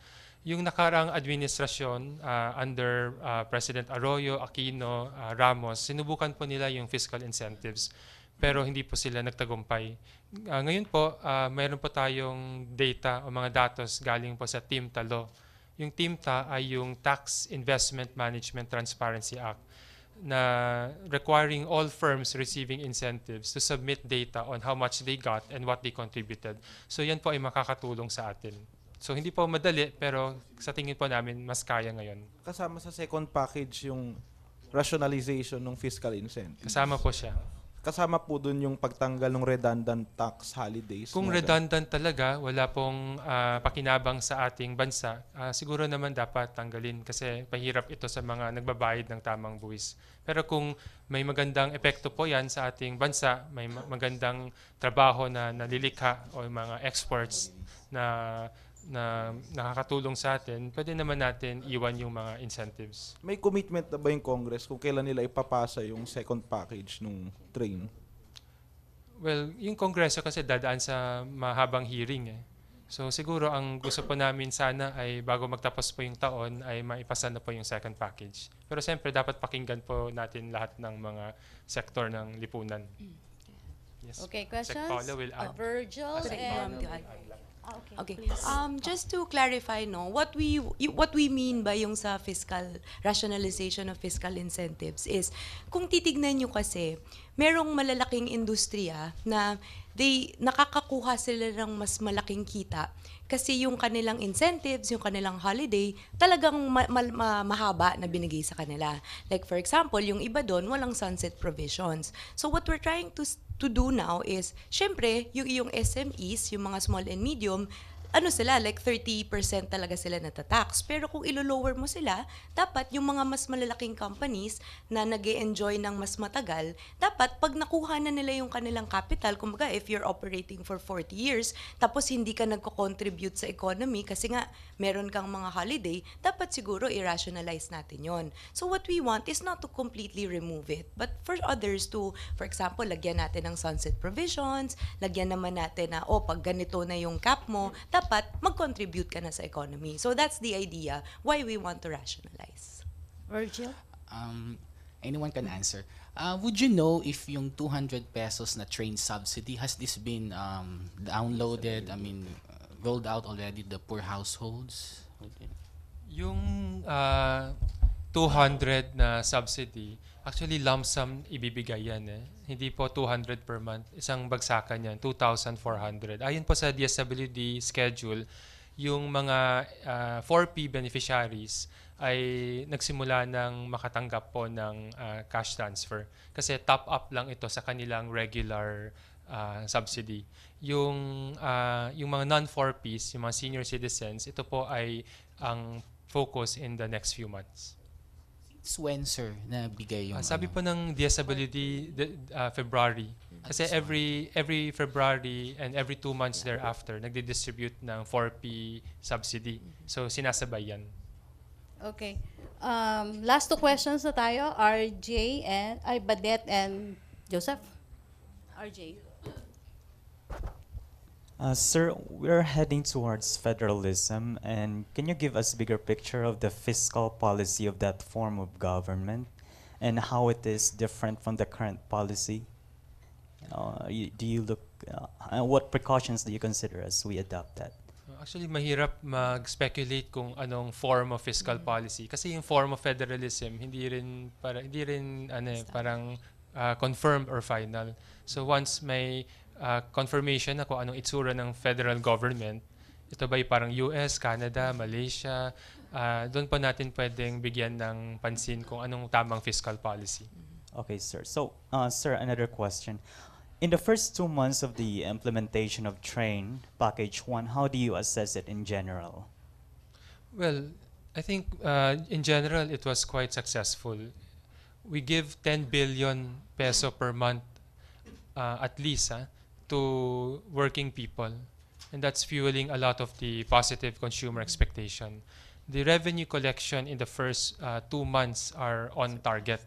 Yung nakaraang administrasyon under President Arroyo, Aquino, Ramos, sinubukan po nila yung fiscal incentives pero hindi po sila nagtagumpay. Ngayon po, mayroon po tayong data o mga datos galing po sa TIMTA law. Yung TIMTA ay yung Tax Investment Management Transparency Act na requiring all firms receiving incentives to submit data on how much they got and what they contributed. So yan po ay makakatulong sa atin. So hindi po madali pero sa tingin po namin mas kaya ngayon.
Kasama sa second package yung rationalization ng fiscal incentive.
Kasama po siya.
Kasama po dun yung pagtanggal ng redundant tax holidays.
Kung redundant talaga, wala pong pakinabang sa ating bansa, siguro naman dapat tanggalin kasi pahirap ito sa mga nagbabayad ng tamang buwis. Pero kung may magandang epekto po yan sa ating bansa, may magandang trabaho na nalilikha o mga exports na nakakatulong sa atin, pwede naman natin iwan yung mga incentives.
May commitment na ba yung Congress kung kailan nila ipapasa yung second package nung train?
Well, yung Kongreso kasi dadaan sa mahabang hearing eh. So siguro ang gusto po namin sana ay bago magtapos po yung taon ay maipasa na po yung second package. Pero siyempre dapat pakinggan po natin lahat ng mga sektor ng lipunan. Yes.
Okay, questions?
Sec Paula will add.
Virgil
Sec
and...
Paula.
Okay,
Okay. Just to clarify, no, what we mean by yung sa fiscal rationalization of fiscal incentives is kung titignan nyo kasi merong malalaking industriya na nakakakuha sila ng mas malaking kita kasi yung kanilang incentives, yung kanilang holiday, talagang mahaba na binigay sa kanila. Like for example, yung iba doon, walang sunset provisions. So what we're trying to do now is, syempre, yung SMEs, yung mga small and medium, ano sila, like 30% talaga sila natatax. Pero kung ilo-lower mo sila, dapat yung mga mas malalaking companies na nag-e-enjoy ng mas matagal, dapat pag nakuha na nila yung kanilang capital, kumbaga if you're operating for 40 years, tapos hindi ka nagko-contribute sa economy kasi nga meron kang mga holiday, dapat siguro i-rationalize natin yon. So what we want is not to completely remove it, but for others to, for example, lagyan natin ng sunset provisions, lagyan naman natin na, pag ganito na yung cap mo, dapat mag-contribute ka na sa economy. So that's the idea why we want to rationalize.
Virgil?
Anyone can answer. Would you know if yung 200 pesos na train subsidy, has this been downloaded, rolled out already the poor households?
Yung 200 na subsidy, actually lump sum ibibigay yan eh. Hindi po 200 per month. Isang bagsakan yan, 2,400. Ayon po sa DSWD schedule, yung mga 4P beneficiaries ay nagsimula ng makatanggap po ng cash transfer. Kasi top up lang ito sa kanilang regular subsidy. Yung mga non-4Ps, yung mga senior citizens, ito po ay ang focus in the next few months.
When, sir, na bigay yung
sabi po ng DSWD, February. Kasi every February and every 2 months thereafter, nagdi-distribute ng 4P subsidy. So, sinasabay yan.
Okay. Last 2 questions na tayo. RJ and, Badet and Joseph. RJ.
Sir, we're heading towards federalism, and can you give us a bigger picture of the fiscal policy of that form of government and how it is different from the current policy? What precautions do you consider as we adopt that?
Actually, mahirap mag-speculate kung anong form of fiscal policy. Kasi yung form of federalism, hindi rin parang confirmed or final. So once may confirmation na kung anong itsura ng federal government, ito ba'y parang US, Canada, Malaysia, doon pa natin pwedeng bigyan ng pansin kung anong tamang fiscal policy.
Okay, sir. So, sir, another question. In the first 2 months of the implementation of Train Package 1, how do you assess it in general?
Well, I think in general, it was quite successful. We give 10 billion peso per month at least to working people. And that's fueling a lot of the positive consumer expectation. The revenue collection in the first 2 months are on target.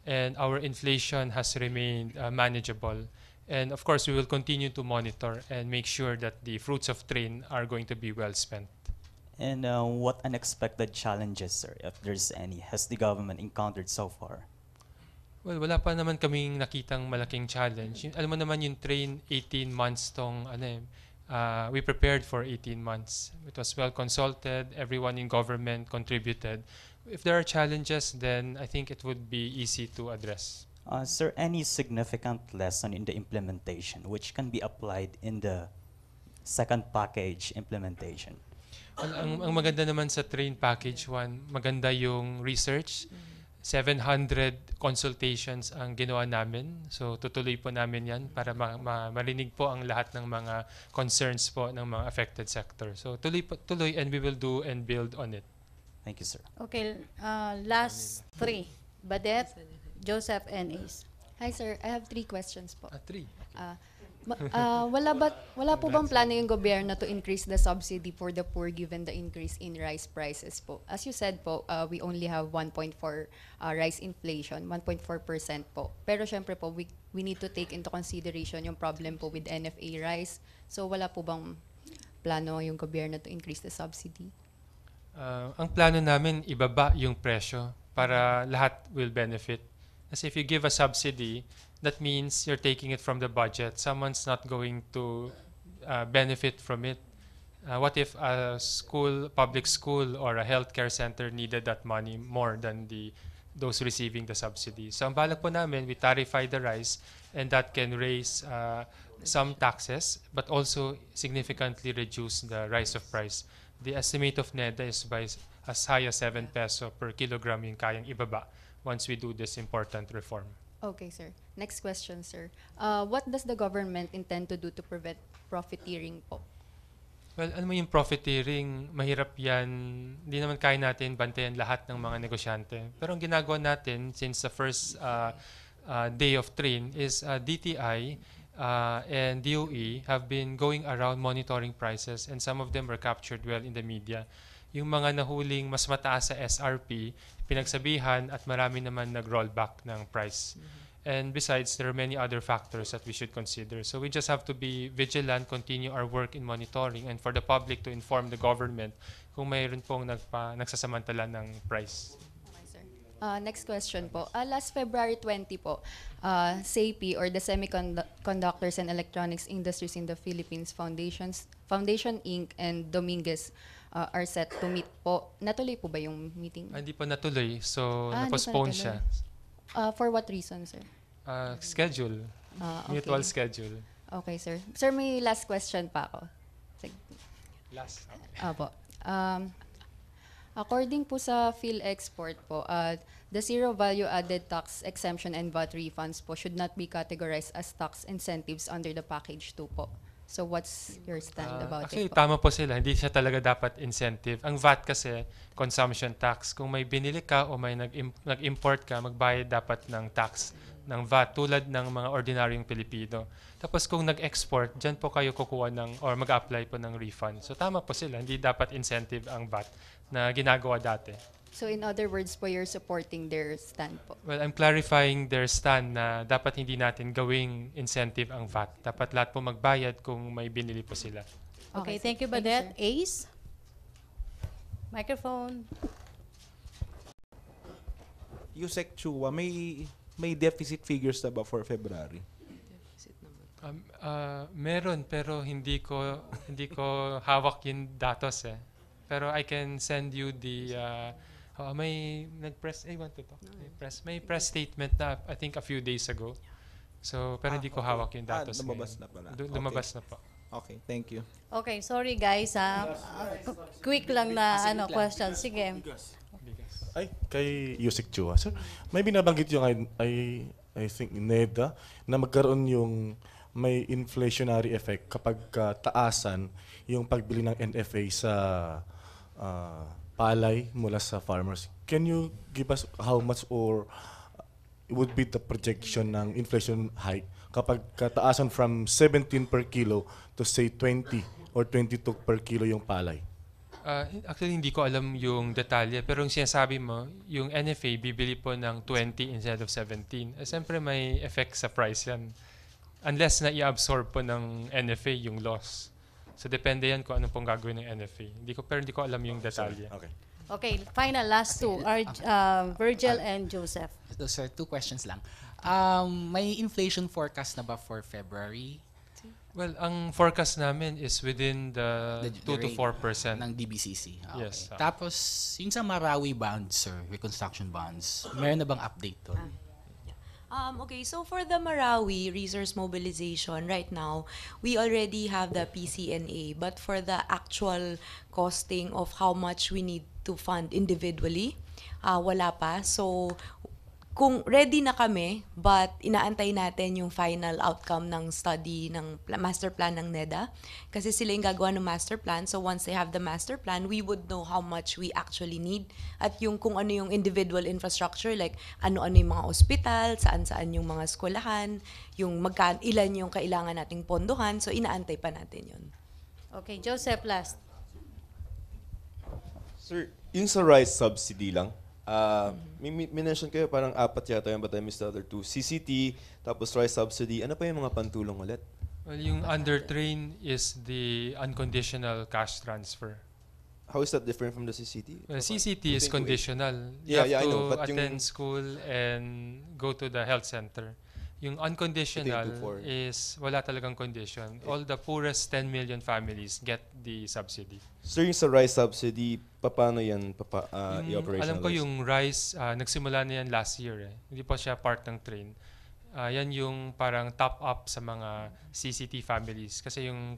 And our inflation has remained manageable. And of course, we will continue to monitor and make sure that the fruits of Train are going to be well spent.
And what unexpected challenges, sir, if there's any, has the government encountered so far?
Well, wala pa naman kaming nakitang malaking challenge. Alam mo naman yung Train, 18 months tong we prepared for 18 months. It was well consulted, everyone in government contributed. If there are challenges, then I think it would be easy to address.
Sir, any significant lesson in the implementation which can be applied in the second package implementation?
Ang maganda naman sa Train Package 1, maganda yung research. 700 consultations ang ginawa namin. So tutuloy po namin yan para marinig po ang lahat ng mga concerns po ng mga affected sector. So tuloy and we will do and build on it.
Thank you, sir.
Okay, last 3. Badet, Joseph, and Ace.
Hi, sir. I have 3 questions po.
3.
Wala po bang plano yung gobyerno to increase the subsidy for the poor given the increase in rice prices po? As you said po, we only have 1.4 rice inflation, 1.4% po. Pero syempre po, we need to take into consideration yung problem po with NFA rice. So wala po bang plano yung gobyerno to increase the subsidy?
Ang plano namin, ibaba yung presyo para lahat will benefit. Kasi if you give a subsidy, that means you're taking it from the budget. Someone's not going to benefit from it. What if a school, public school, or a healthcare center needed that money more than those receiving the subsidy? So ang balak po namin, we tarify the rice, and that can raise some taxes, but also significantly reduce the rise of price. The estimate of NEDA is by as high as 7 peso per kilogram yung kayang ibaba once we do this important reform.
Okay, sir. Next question, sir. What does the government intend to do to prevent profiteering po?
Well, alam mo yung profiteering, mahirap yan. Hindi naman kaya natin bantayan lahat ng mga negosyante. Pero ang ginagawa natin since the first day of train is DTI and DOE have been going around monitoring prices, and some of them were captured well in the media. Yung mga nahuling mas mataas sa SRP, pinagsabihan at marami naman nag-rollback ng price. And besides, there are many other factors that we should consider. So we just have to be vigilant, continue our work in monitoring, and for the public to inform the government kung mayroon pong nagsasamantala ng price.
Okay, sir. Next question po. Last February 20 po, SAPI or the Semiconductors and Electronics Industries in the Philippines Foundation Inc. and Dominguez are set to meet po. Natuloy po ba yung meeting?
Hindi pa natuloy, so
Hindi pa
na-postpone
natuloy.
siya.
For what reason, sir?
Schedule.
Okay.
Mutual schedule.
Okay, sir. Sir, may last question pa ako.
Last.
Apo. According po sa PhilExport po, the zero value added tax exemption and VAT refunds po should not be categorized as tax incentives under the package 2 po. So what's your stand about
Actually,
it po?
tama po sila. Hindi siya talaga dapat incentive. Ang VAT kasi, consumption tax. Kung may binili ka o may nag-import ka, magbayad dapat ng tax ng VAT tulad ng mga ordinaryong Pilipino. Tapos kung nag-export, dyan po kayo kukuha ng or mag-apply po ng refund. So tama po sila. Hindi dapat incentive ang VAT na ginagawa dati.
So in other words po, you're supporting their stand po?
Well, I'm clarifying their stand na dapat hindi natin gawing incentive ang VAT. Dapat lahat po magbayad kung may binili po sila.
Okay, thank you, Badet. Ace? Microphone.
Yusek Chua, may deficit figures na ba for February?
Meron, pero hindi ko hawak yung datos eh. Pero I can send you the may nag-press may press statement na I think a few days ago. So pero hindi ko hawak yung datos.
Lumabas na pala.
Lumabas na po.
Okay, thank you.
Okay, sorry guys quick lang na question. Sige.
Ay, kay Yusek Chua. Sir, may binabanggit yung I think NEDA na magkaroon yung may inflationary effect kapag taasan yung pagbili ng NFA sa palay mula sa farmers. Can you give us how much or would be the projection ng inflation hike kapag kataasan from 17 per kilo to say 20 or 22 per kilo yung palay?
Actually, hindi ko alam yung detalye, pero yung sinasabi mo, yung NFA bibili po ng 20 instead of 17. Siyempre may effect sa price yan. Unless na i-absorb po ng NFA yung loss. So depende yan kung anong pong gagawin ng NFA. Pero hindi ko alam yung detalye.
Okay, final last two are Virgil and Joseph.
So, sir, 2 questions lang. May inflation forecast na ba for February?
Well, ang forecast namin is within the 2 to 4%
ng DBCC. Okay.
Yes.
Tapos, yung sa Marawi bonds, sir, reconstruction bonds, meron na bang update doon?
Okay, so for the Marawi resource mobilization, right now, we already have the PCNA, but for the actual costing of how much we need to fund individually, wala pa. So, kung ready na kami, but inaantay natin yung final outcome ng study ng master plan ng NEDA, kasi sila yung gagawa ng master plan. So once they have the master plan, we would know how much we actually need at yung kung ano yung individual infrastructure, like ano-ano yung mga ospital, saan-saan yung mga eskwelahan, yung ilan yung kailangan nating pondohan. So inaantay pa natin yun.
Okay, Joseph last.
Sir, yung sa rice subsidy lang, may mention kayo parang 4 yata yung but I missed the other 2. CCT, tapos rice subsidy. Ano pa yung mga pantulong ulit?
Well, yung under train is the unconditional cash transfer.
How is that different from the CCT?
Well, CCT is conditional.
Yeah,
You have
I know.
to
But
attend school and go to the health center. Yung unconditional is wala talagang condition. All the poorest 10 million families get the subsidy.
Sir, yung sa rice subsidy, paano yan i-operationalize?
Alam ko yung rice, nagsimula na yan last year. Hindi pa siya part ng train. yan yung parang top up sa mga CCT families. Kasi yung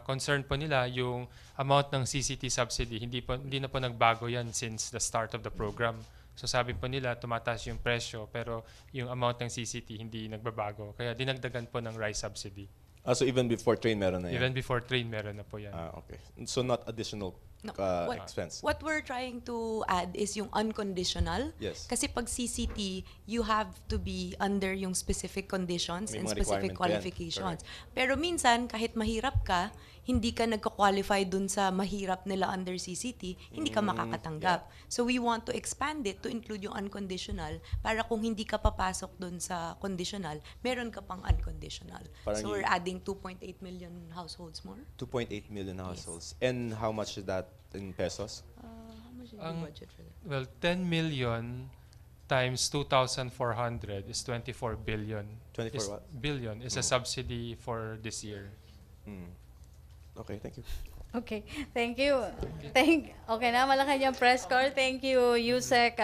concern po nila, yung amount ng CCT subsidy, hindi na po nagbago yan since the start of the program. So sabi po nila, tumataas yung presyo, pero yung amount ng CCT hindi nagbabago. Kaya dinagdagan po ng rice subsidy.
So even before train meron na yan?
Even before train meron na po yan.
Okay. So not additional
No,
expense?
What we're trying to add is yung unconditional.
Yes.
Kasi pag CCT, you have to be under yung specific conditions
May
and
mga
specific
requirement
qualifications.
yan.
Pero minsan, kahit mahirap ka, hindi ka nagka-qualify dun sa mahirap nila under CCT, hindi ka makakatanggap. So we want to expand it to include yung unconditional para kung hindi ka papasok dun sa conditional, meron ka pang unconditional.
Parang
So we're adding 2.8 million households more.
2.8 million households. And how much is that in pesos?
How much is the
Ang-
budget for that?
Well, 10 million times 2,400 is 24 billion.
24
Is-
what?
Billion is a subsidy for this year.
Okay, thank you.
Okay, thank you. Okay na, Malacañang press corps. Thank you, Yusek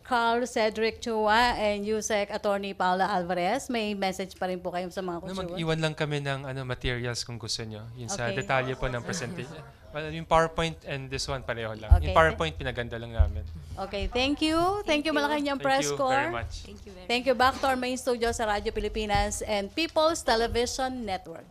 Carl Cedric Chua and Yusek Attorney Paula Alvarez. May message pa rin po kayo sa mga consumer.
Mag-iwan lang kami ng materials kung gusto nyo. Yung sa
Okay.
detalye po ng presentation. Well, yung PowerPoint and this one pareho lang.
Okay.
Yung PowerPoint pinaganda lang namin.
Okay, thank you. Thank you, Malacañang press
Thank you
corps.
very much.
Thank you very
Thank you back to our main studio sa Radyo Pilipinas and People's Television Network.